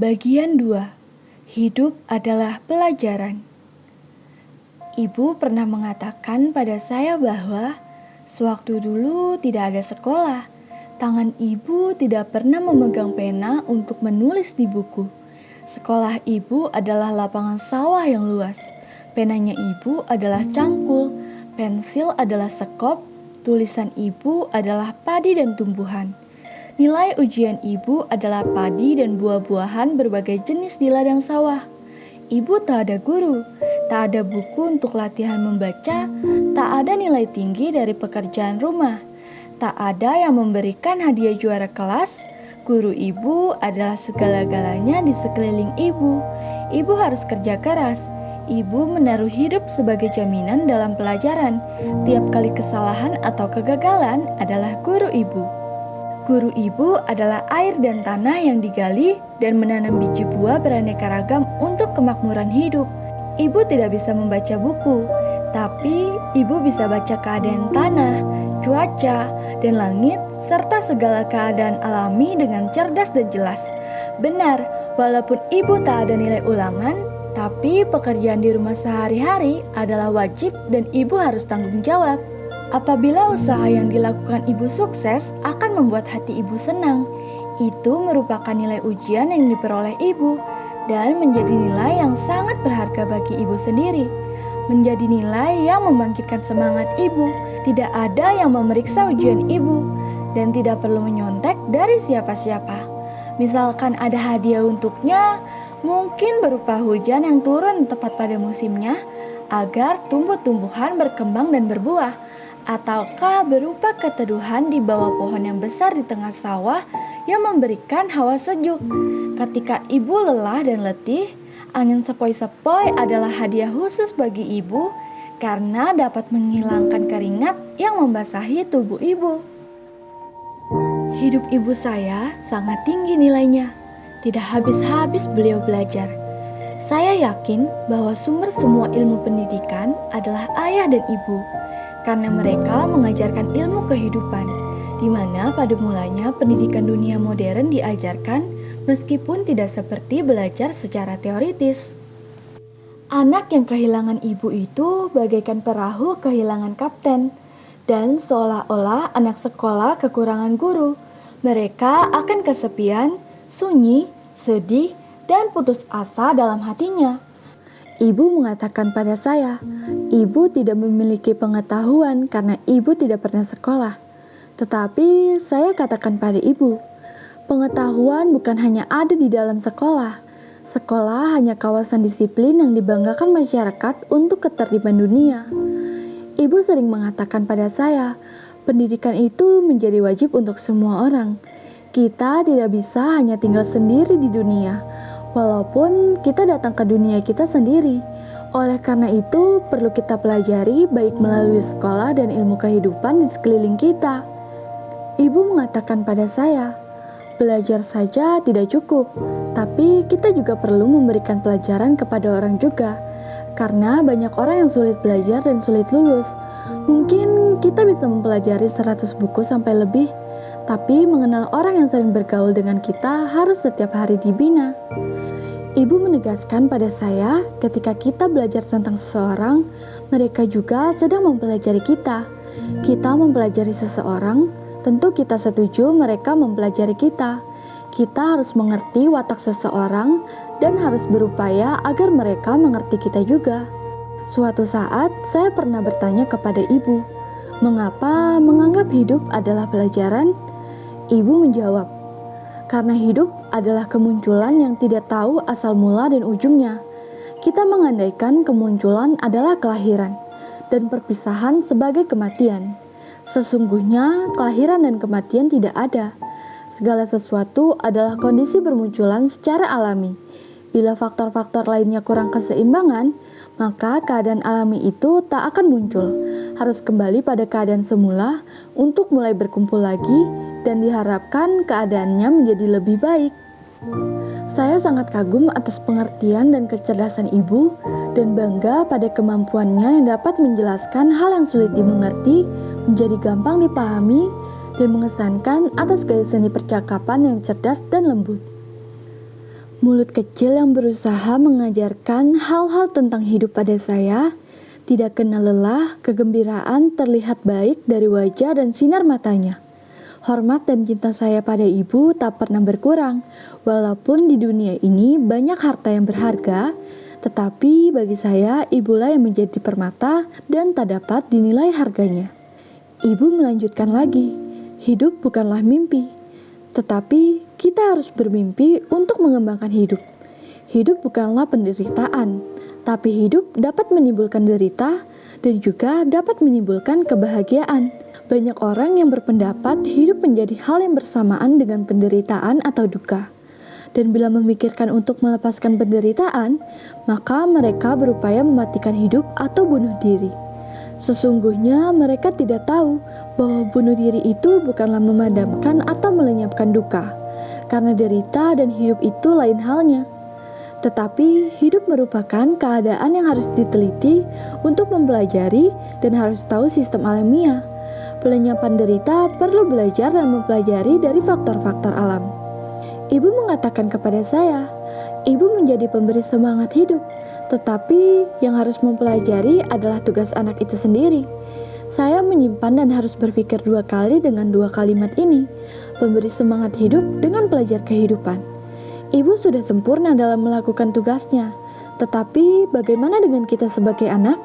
Bagian 2. Hidup adalah pelajaran. Ibu pernah mengatakan pada saya bahwa sewaktu dulu tidak ada sekolah, tangan ibu tidak pernah memegang pena untuk menulis di buku. Sekolah ibu adalah lapangan sawah yang luas. Penanya ibu adalah cangkul, pensil adalah sekop, tulisan ibu adalah padi dan tumbuhan. Nilai ujian ibu adalah padi dan buah-buahan berbagai jenis di ladang sawah. Ibu tak ada guru, tak ada buku untuk latihan membaca, tak ada nilai tinggi dari pekerjaan rumah, tak ada yang memberikan hadiah juara kelas. Guru ibu adalah segala-galanya di sekeliling ibu. Ibu harus kerja keras. Ibu menaruh hidup sebagai jaminan dalam pelajaran. Tiap kali kesalahan atau kegagalan adalah guru ibu. Guru ibu adalah air dan tanah yang digali dan menanam biji buah beraneka ragam untuk kemakmuran hidup. Ibu tidak bisa membaca buku, tapi ibu bisa baca keadaan tanah, cuaca, dan langit, serta segala keadaan alami dengan cerdas dan jelas. Benar, walaupun ibu tak ada nilai ulangan, tapi pekerjaan di rumah sehari-hari adalah wajib dan ibu harus tanggung jawab. Apabila usaha yang dilakukan ibu sukses akan membuat hati ibu senang. Itu merupakan nilai ujian yang diperoleh ibu dan menjadi nilai yang sangat berharga bagi ibu sendiri. Menjadi nilai yang membangkitkan semangat ibu. Tidak ada yang memeriksa ujian ibu dan tidak perlu menyontek dari siapa-siapa. Misalkan ada hadiah untuknya, mungkin berupa hujan yang turun tepat pada musimnya agar tumbuh-tumbuhan berkembang dan berbuah. Ataukah berupa keteduhan di bawah pohon yang besar di tengah sawah yang memberikan hawa sejuk. Ketika ibu lelah dan letih, angin sepoi-sepoi adalah hadiah khusus bagi ibu karena dapat menghilangkan keringat yang membasahi tubuh ibu. Hidup ibu saya sangat tinggi nilainya. Tidak habis-habis beliau belajar. Saya yakin bahwa sumber semua ilmu pendidikan adalah ayah dan ibu. Karena mereka mengajarkan ilmu kehidupan, di mana pada mulanya pendidikan dunia modern diajarkan meskipun tidak seperti belajar secara teoritis. Anak yang kehilangan ibu itu bagaikan perahu kehilangan kapten, dan seolah-olah anak sekolah kekurangan guru. Mereka akan kesepian, sunyi, sedih, dan putus asa dalam hatinya. Ibu mengatakan pada saya, ibu tidak memiliki pengetahuan karena ibu tidak pernah sekolah. Tetapi saya katakan pada ibu, pengetahuan bukan hanya ada di dalam sekolah. Sekolah hanya kawasan disiplin yang dibanggakan masyarakat untuk ketertiban dunia. Ibu sering mengatakan pada saya, pendidikan itu menjadi wajib untuk semua orang. Kita tidak bisa hanya tinggal sendiri di dunia. Walaupun kita datang ke dunia kita sendiri. Oleh karena itu, perlu kita pelajari baik melalui sekolah dan ilmu kehidupan di sekeliling kita. Ibu mengatakan pada saya, belajar saja tidak cukup, tapi kita juga perlu memberikan pelajaran kepada orang juga. Karena banyak orang yang sulit belajar dan sulit lulus. Mungkin kita bisa mempelajari 100 buku sampai lebih, tapi mengenal orang yang sering bergaul dengan kita harus setiap hari dibina. Ibu menegaskan pada saya, ketika kita belajar tentang seseorang, mereka juga sedang mempelajari kita. Kita mempelajari seseorang, tentu kita setuju mereka mempelajari kita. Kita harus mengerti watak seseorang dan harus berupaya agar mereka mengerti kita juga. Suatu saat, saya pernah bertanya kepada ibu, mengapa menganggap hidup adalah pelajaran? Ibu menjawab, karena hidup adalah kemunculan yang tidak tahu asal mula dan ujungnya. Kita mengandaikan kemunculan adalah kelahiran dan perpisahan sebagai kematian. Sesungguhnya kelahiran dan kematian tidak ada. Segala sesuatu adalah kondisi bermunculan secara alami. Bila faktor-faktor lainnya kurang keseimbangan, maka keadaan alami itu tak akan muncul. Harus kembali pada keadaan semula untuk mulai berkumpul lagi dan diharapkan keadaannya menjadi lebih baik. Saya sangat kagum atas pengertian dan kecerdasan ibu dan bangga pada kemampuannya yang dapat menjelaskan hal yang sulit dimengerti menjadi gampang dipahami dan mengesankan atas gaya seni percakapan yang cerdas dan lembut. Mulut kecil yang berusaha mengajarkan hal-hal tentang hidup pada saya, tidak kenal lelah, kegembiraan terlihat baik dari wajah dan sinar matanya. Hormat dan cinta saya pada ibu tak pernah berkurang, walaupun di dunia ini banyak harta yang berharga, tetapi bagi saya ibulah yang menjadi permata dan tak dapat dinilai harganya. Ibu melanjutkan lagi, hidup bukanlah mimpi, tetapi kita harus bermimpi untuk mengembangkan hidup. Hidup bukanlah penderitaan, tapi hidup dapat menimbulkan derita dan juga dapat menimbulkan kebahagiaan. Banyak orang yang berpendapat hidup menjadi hal yang bersamaan dengan penderitaan atau duka. Dan bila memikirkan untuk melepaskan penderitaan, maka mereka berupaya mematikan hidup atau bunuh diri. Sesungguhnya mereka tidak tahu bahwa bunuh diri itu bukanlah memadamkan atau melenyapkan duka, karena derita dan hidup itu lain halnya. Tetapi hidup merupakan keadaan yang harus diteliti untuk mempelajari dan harus tahu sistem alamiah. Pelenyapan derita perlu belajar dan mempelajari dari faktor-faktor alam. Ibu mengatakan kepada saya, ibu menjadi pemberi semangat hidup, tetapi yang harus mempelajari adalah tugas anak itu sendiri. Saya menyimpan dan harus berpikir dua kali dengan dua kalimat ini, pemberi semangat hidup dengan pelajar kehidupan. Ibu sudah sempurna dalam melakukan tugasnya, tetapi bagaimana dengan kita sebagai anak?